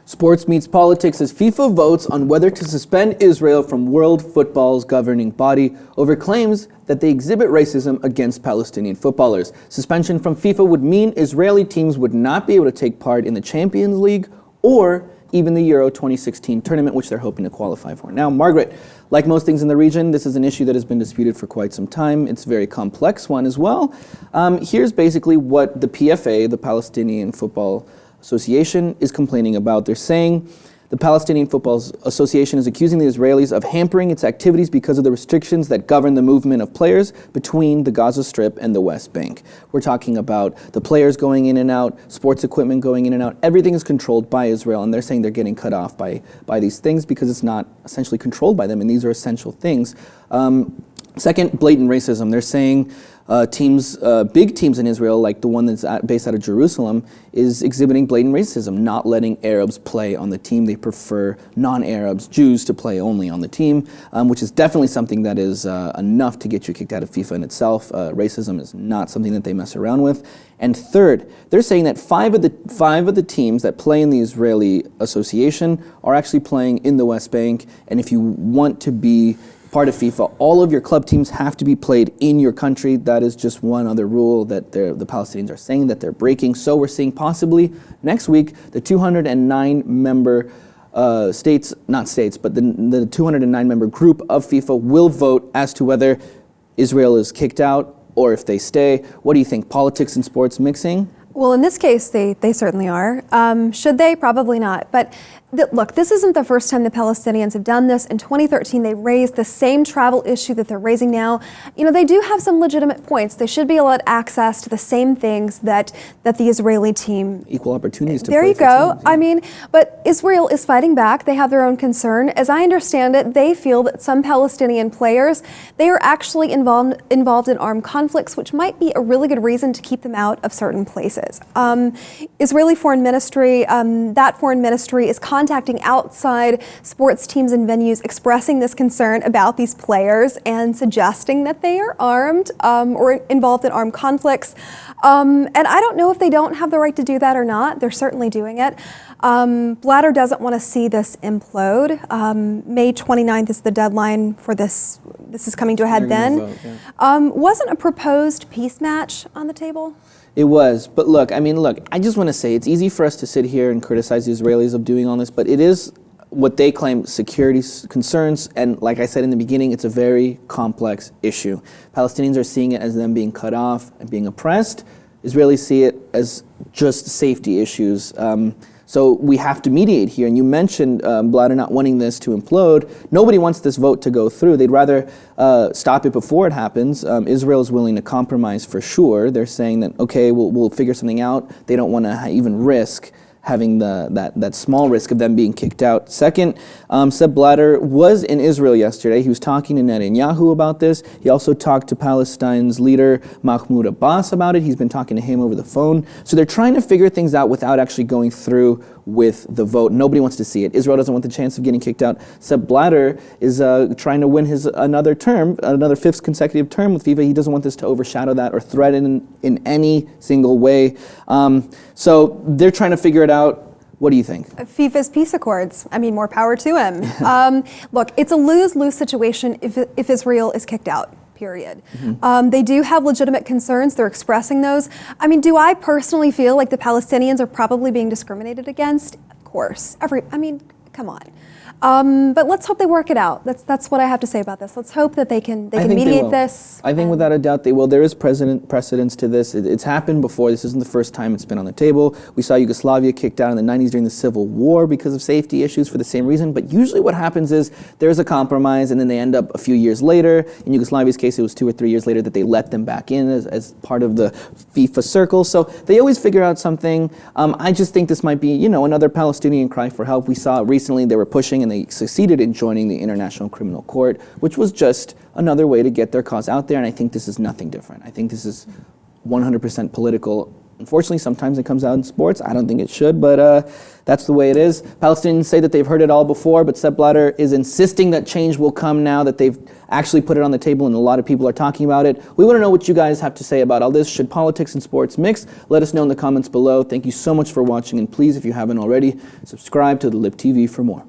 Sports meets politics as FIFA votes on whether to suspend Israel from world football's governing body over claims that they exhibit racism against Palestinian footballers. Suspension from FIFA would mean Israeli teams would not be able to take part in the Champions League or even the Euro 2016 tournament, which they're hoping to qualify for. Now, Margaret, like most things in the region, this is an issue that has been disputed for quite some time. It's a very complex one as well. Here's basically what the PFA, the Palestinian Football Association, is complaining about. They're saying the Palestinian Football Association is accusing the Israelis of hampering its activities because of the restrictions that govern the movement of players between the Gaza Strip and the West Bank. We're talking about the players going in and out, sports equipment going in and out. Everything is controlled by Israel, and they're saying they're getting cut off by these things because it's not essentially controlled by them, and these are essential things. Second, blatant racism. They're saying big teams in Israel, like the one that's based out of Jerusalem, is exhibiting blatant racism, not letting Arabs play on the team. They prefer non-Arabs, Jews, to play only on the team, which is definitely something that is enough to get you kicked out of FIFA in itself. Racism is not something that they mess around with. And third, they're saying that five of the teams that play in the Israeli Association are actually playing in the West Bank, and if you want to be part of FIFA, all of your club teams have to be played in your country. That is just one other rule that the Palestinians are saying that they're breaking. So we're seeing possibly next week the 209 member states, not states, but the 209 member group of FIFA will vote as to whether Israel is kicked out or if they stay. What do you think? Politics and sports mixing? Well, in this case, they certainly are. Should they? Probably not. But look, this isn't the first time the Palestinians have done this. In 2013, they raised the same travel issue that they're raising now. You know, they do have some legitimate points. They should be allowed access to the same things that the Israeli team. Equal opportunities to there play you for go. teams, yeah. I mean, but Israel is fighting back. They have their own concern. As I understand it, they feel that some Palestinian players, they are actually involved in armed conflicts, which might be a really good reason to keep them out of certain places. Israeli foreign ministry, that foreign ministry is contacting outside sports teams and venues expressing this concern about these players and suggesting that they are armed or involved in armed conflicts. And I don't know if they don't have the right to do that or not. They're certainly doing it. Blatter doesn't want to see this implode. May 29th is the deadline for this. This is coming to a head then. Vote, yeah. Wasn't a proposed peace match on the table? It was, but look, I just want to say it's easy for us to sit here and criticize the Israelis of doing all this, but it is what they claim security concerns, and like I said in the beginning, it's a very complex issue. Palestinians are seeing it as them being cut off and being oppressed. Israelis see it as just safety issues. So we have to mediate here. And you mentioned Blatter not wanting this to implode. Nobody wants this vote to go through. They'd rather stop it before it happens. Israel is willing to compromise for sure. They're saying that, okay, we'll figure something out. They don't want to even risk having that small risk of them being kicked out. Second, Sepp Blatter was in Israel yesterday. He was talking to Netanyahu about this. He also talked to Palestine's leader, Mahmoud Abbas, about it. He's been talking to him over the phone. So they're trying to figure things out without actually going through with the vote. Nobody wants to see it. Israel doesn't want the chance of getting kicked out. Sepp Blatter is trying to win another fifth consecutive term with FIFA. He doesn't want this to overshadow that or threaten in any single way. So they're trying to figure it out. What do you think? FIFA's peace accords. I mean, more power to him. Look, it's a lose-lose situation if Israel is kicked out. Period. Mm-hmm. They do have legitimate concerns. They're expressing those. I mean, do I personally feel like the Palestinians are probably being discriminated against? Of course. Come on. But let's hope they work it out. That's what I have to say about this. Let's hope that they can mediate this. I think without a doubt they will. There is precedence to this. It's happened before. This isn't the first time it's been on the table. We saw Yugoslavia kicked out in the 90s during the Civil War because of safety issues for the same reason. But usually what happens is there's a compromise and then they end up a few years later. In Yugoslavia's case, it was 2 or 3 years later that they let them back in as part of the FIFA circle. So they always figure out something. I just think this might be, another Palestinian cry for help. We saw recently they were pushing and they succeeded in joining the International Criminal Court, which was just another way to get their cause out there, and I think this is nothing different. I think this is 100% political Unfortunately, sometimes it comes out in sports. I don't think it should, but that's the way it is. Palestinians say that they've heard it all before, but Sepp Blatter is insisting that change will come now that they've actually put it on the table and a lot of people are talking about it. We want to know what you guys have to say about all this. Should politics and sports mix? Let us know in the comments below. Thank you so much for watching, and please, if you haven't already, subscribe to the Lib TV for more.